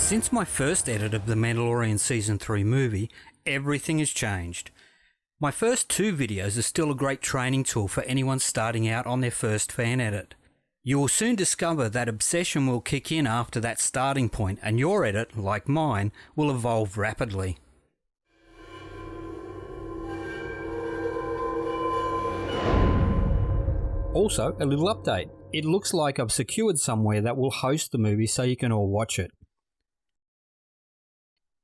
Since my first edit of The Mandalorian Season 3 movie, everything has changed. My first 2 videos are still a great training tool for anyone starting out on their first fan edit. You will soon discover that obsession will kick in after that starting point, and your edit, like mine, will evolve rapidly. Also, a little update. It looks like I've secured somewhere that will host the movie so you can all watch it.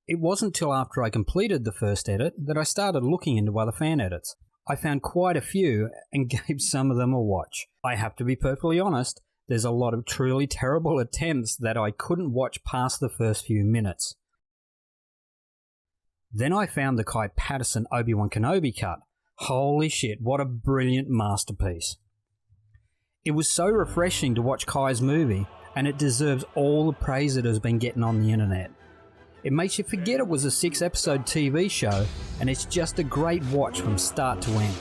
It wasn't till after I completed the first edit that I started looking into other fan edits. I found quite a few and gave some of them a watch. I have to be perfectly honest, there's a lot of truly terrible attempts that I couldn't watch past the first few minutes. Then I found the Patterson Obi-Wan Kenobi cut. Holy shit, what a brilliant masterpiece. It was so refreshing to watch Kai's movie, and it deserves all the praise it has been getting on the internet. It makes you forget it was a 6-episode TV show, and it's just a great watch from start to end.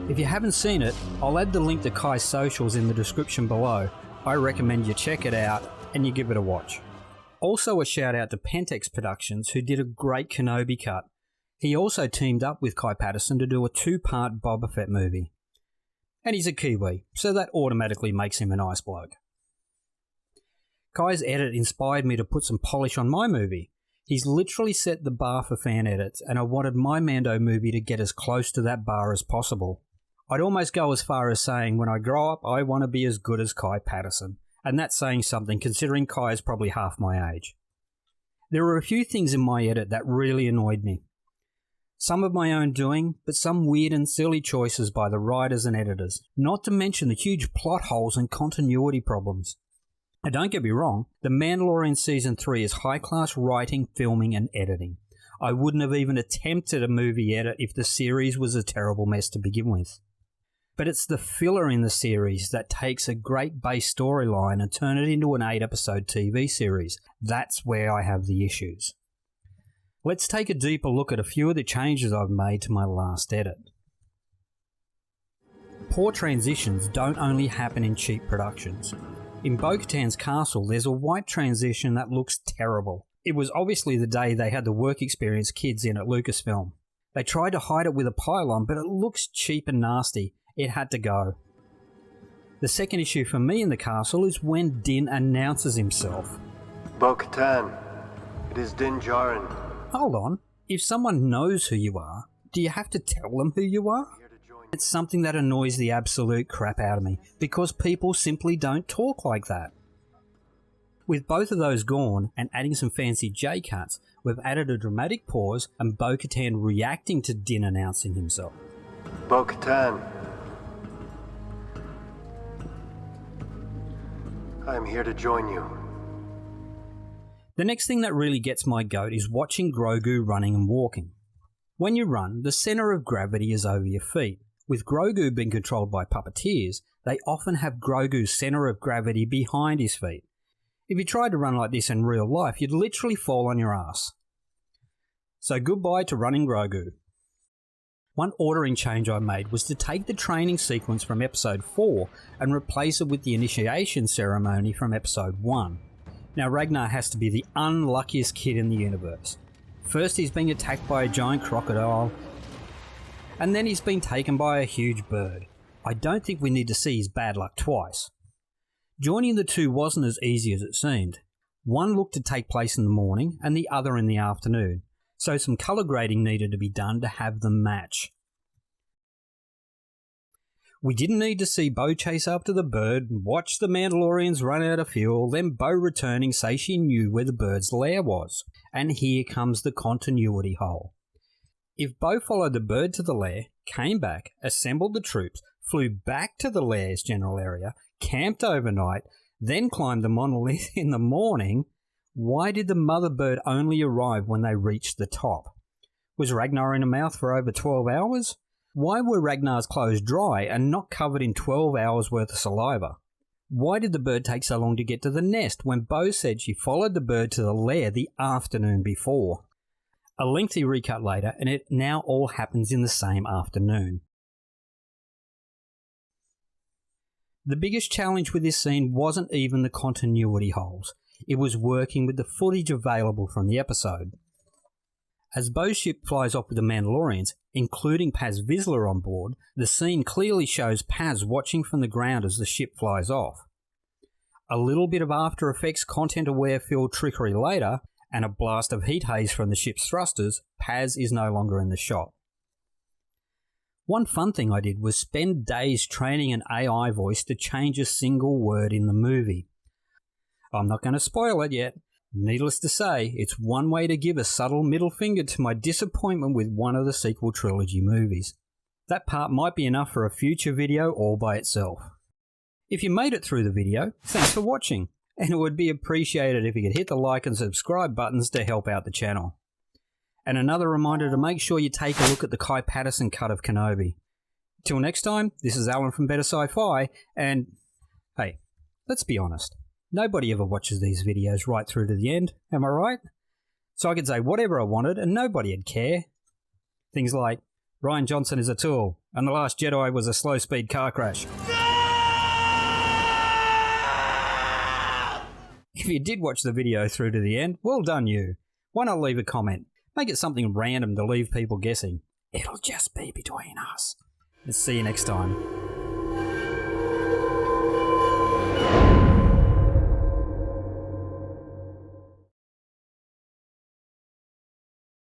If you haven't seen it, I'll add the link to Kai's socials in the description below. I recommend you check it out and you give it a watch. Also a shout out to Pentex Productions, who did a great Kenobi cut. He also teamed up with Kai Patterson to do a 2-part Boba Fett movie. And he's a Kiwi, so that automatically makes him a nice bloke. Kai's edit inspired me to put some polish on my movie. He's literally set the bar for fan edits, and I wanted my Mando movie to get as close to that bar as possible. I'd almost go as far as saying when I grow up I want to be as good as Kai Patterson, and that's saying something considering Kai is probably half my age. There were a few things in my edit that really annoyed me. Some of my own doing, but some weird and silly choices by the writers and editors, not to mention the huge plot holes and continuity problems. And don't get me wrong, The Mandalorian Season 3 is high-class writing, filming and editing. I wouldn't have even attempted a movie edit if the series was a terrible mess to begin with. But it's the filler in the series that takes a great base storyline and turn it into an 8-episode TV series. That's where I have the issues. Let's take a deeper look at a few of the changes I've made to my last edit. Poor transitions don't only happen in cheap productions. In Bo-Katan's castle, there's a white transition that looks terrible. It was obviously the day they had the work experience kids in at Lucasfilm. They tried to hide it with a pylon, but it looks cheap and nasty. It had to go. The second issue for me in the castle is when Din announces himself. Bo-Katan, it is Din Djarin. Hold on, if someone knows who you are, do you have to tell them who you are? It's something that annoys the absolute crap out of me, because people simply don't talk like that. With both of those gone, and adding some fancy J-cuts, we've added a dramatic pause and Bo-Katan reacting to Din announcing himself. Bo-Katan, I am here to join you. The next thing that really gets my goat is watching Grogu running and walking. When you run, the centre of gravity is over your feet. With Grogu being controlled by puppeteers, they often have Grogu's centre of gravity behind his feet. If you tried to run like this in real life, you'd literally fall on your ass. So goodbye to running Grogu. One ordering change I made was to take the training sequence from Episode 4 and replace it with the initiation ceremony from Episode 1. Now Ragnar has to be the unluckiest kid in the universe. First he's being attacked by a giant crocodile, and then he's been taken by a huge bird. I don't think we need to see his bad luck twice. Joining the two wasn't as easy as it seemed. One looked to take place in the morning and the other in the afternoon, so some colour grading needed to be done to have them match. We didn't need to see Bo chase after the bird, watch the Mandalorians run out of fuel, then Bo returning say she knew where the bird's lair was. And here comes the continuity hole. If Bo followed the bird to the lair, came back, assembled the troops, flew back to the lair's general area, camped overnight, then climbed the monolith in the morning, why did the mother bird only arrive when they reached the top? Was Ragnar in a mouth for over 12 hours? Why were Ragnar's clothes dry and not covered in 12 hours worth of saliva? Why did the bird take so long to get to the nest when Bo said she followed the bird to the lair the afternoon before? A lengthy recut later, and it now all happens in the same afternoon. The biggest challenge with this scene wasn't even the continuity holes. it was working with the footage available from the episode. As Bo's ship flies off with the Mandalorians, including Paz Vizsla on board, the scene clearly shows Paz watching from the ground as the ship flies off. A little bit of After Effects content-aware field trickery later, and a blast of heat haze from the ship's thrusters, Paz is no longer in the shot. One fun thing I did was spend days training an AI voice to change a single word in the movie. I'm not going to spoil it yet. Needless to say, it's one way to give a subtle middle finger to my disappointment with one of the sequel trilogy movies. That part might be enough for a future video all by itself. If you made it through the video, thanks for watching, and it would be appreciated if you could hit the like and subscribe buttons to help out the channel. And another reminder to make sure you take a look at the Kai Patterson cut of Kenobi. Till next time, this is Alan from Better Sci-Fi, and hey, let's be honest. Nobody ever watches these videos right through to the end, am I right? So I could say whatever I wanted and nobody'd care. Things like, Rian Johnson is a tool, and The Last Jedi was a slow-speed car crash. If you did watch the video through to the end, well done you. Why not leave a comment? Make it something random to leave people guessing. It'll just be between us. See you next time.